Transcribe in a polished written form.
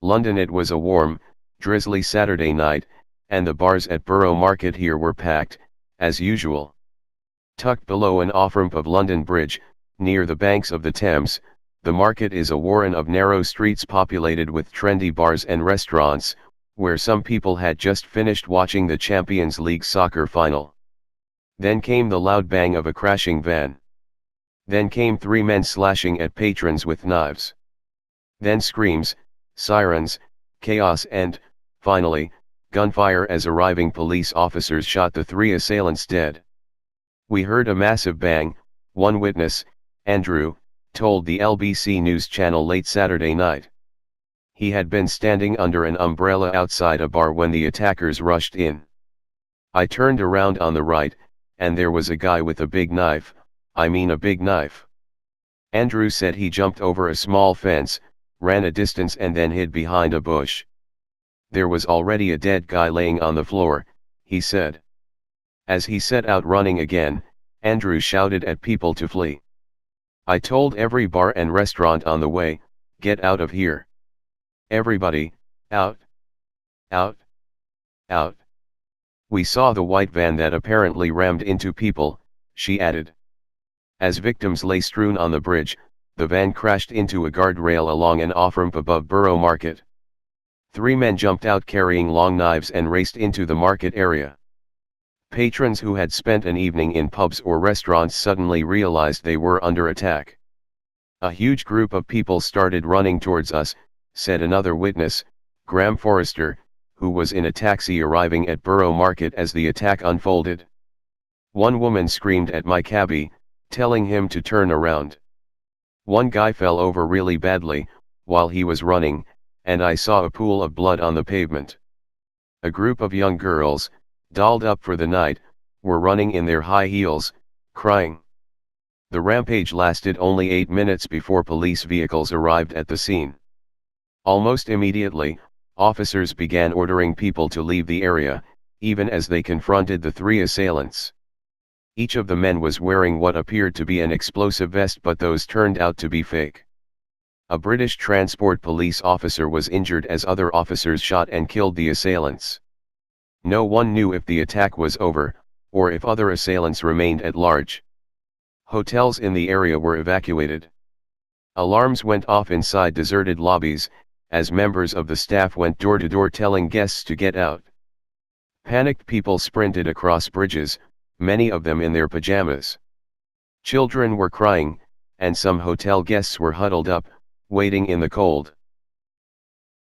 London. It was a warm, drizzly Saturday night, and the bars at Borough Market here were packed, as usual. Tucked below an off-ramp of London Bridge, near the banks of the Thames, the market is a warren of narrow streets populated with trendy bars and restaurants, where some people had just finished watching the Champions League soccer final. Then came the loud bang of a crashing van. Then came 3 men slashing at patrons with knives. Then screams, sirens, chaos and, finally, gunfire as arriving police officers shot the 3 assailants dead. We heard a massive bang, one witness, Andrew, told the LBC News Channel late Saturday night. He had been standing under an umbrella outside a bar when the attackers rushed in. I turned around on the right, and there was a guy with a big knife, I mean a big knife. Andrew said he jumped over a small fence, ran a distance and then hid behind a bush. There was already a dead guy laying on the floor, he said. As he set out running again, Andrew shouted at people to flee. I told every bar and restaurant on the way, get out of here. Everybody, out. Out. Out. We saw the white van that apparently rammed into people, she added. As victims lay strewn on the bridge, the van crashed into a guardrail along an off-ramp above Borough Market. 3 men jumped out carrying long knives and raced into the market area. Patrons who had spent an evening in pubs or restaurants suddenly realized they were under attack. A huge group of people started running towards us, said another witness, Graham Forrester, who was in a taxi arriving at Borough Market as the attack unfolded. One woman screamed at my cabbie, telling him to turn around. One guy fell over really badly, while he was running, and I saw a pool of blood on the pavement. A group of young girls, dolled up for the night, were running in their high heels, crying. The rampage lasted only 8 minutes before police vehicles arrived at the scene. Almost immediately, officers began ordering people to leave the area, even as they confronted the 3 assailants. Each of the men was wearing what appeared to be an explosive vest, but those turned out to be fake. A British transport police officer was injured as other officers shot and killed the assailants. No one knew if the attack was over, or if other assailants remained at large. Hotels in the area were evacuated. Alarms went off inside deserted lobbies, as members of the staff went door to door telling guests to get out. Panicked people sprinted across bridges, many of them in their pajamas. Children were crying, and some hotel guests were huddled up, waiting in the cold.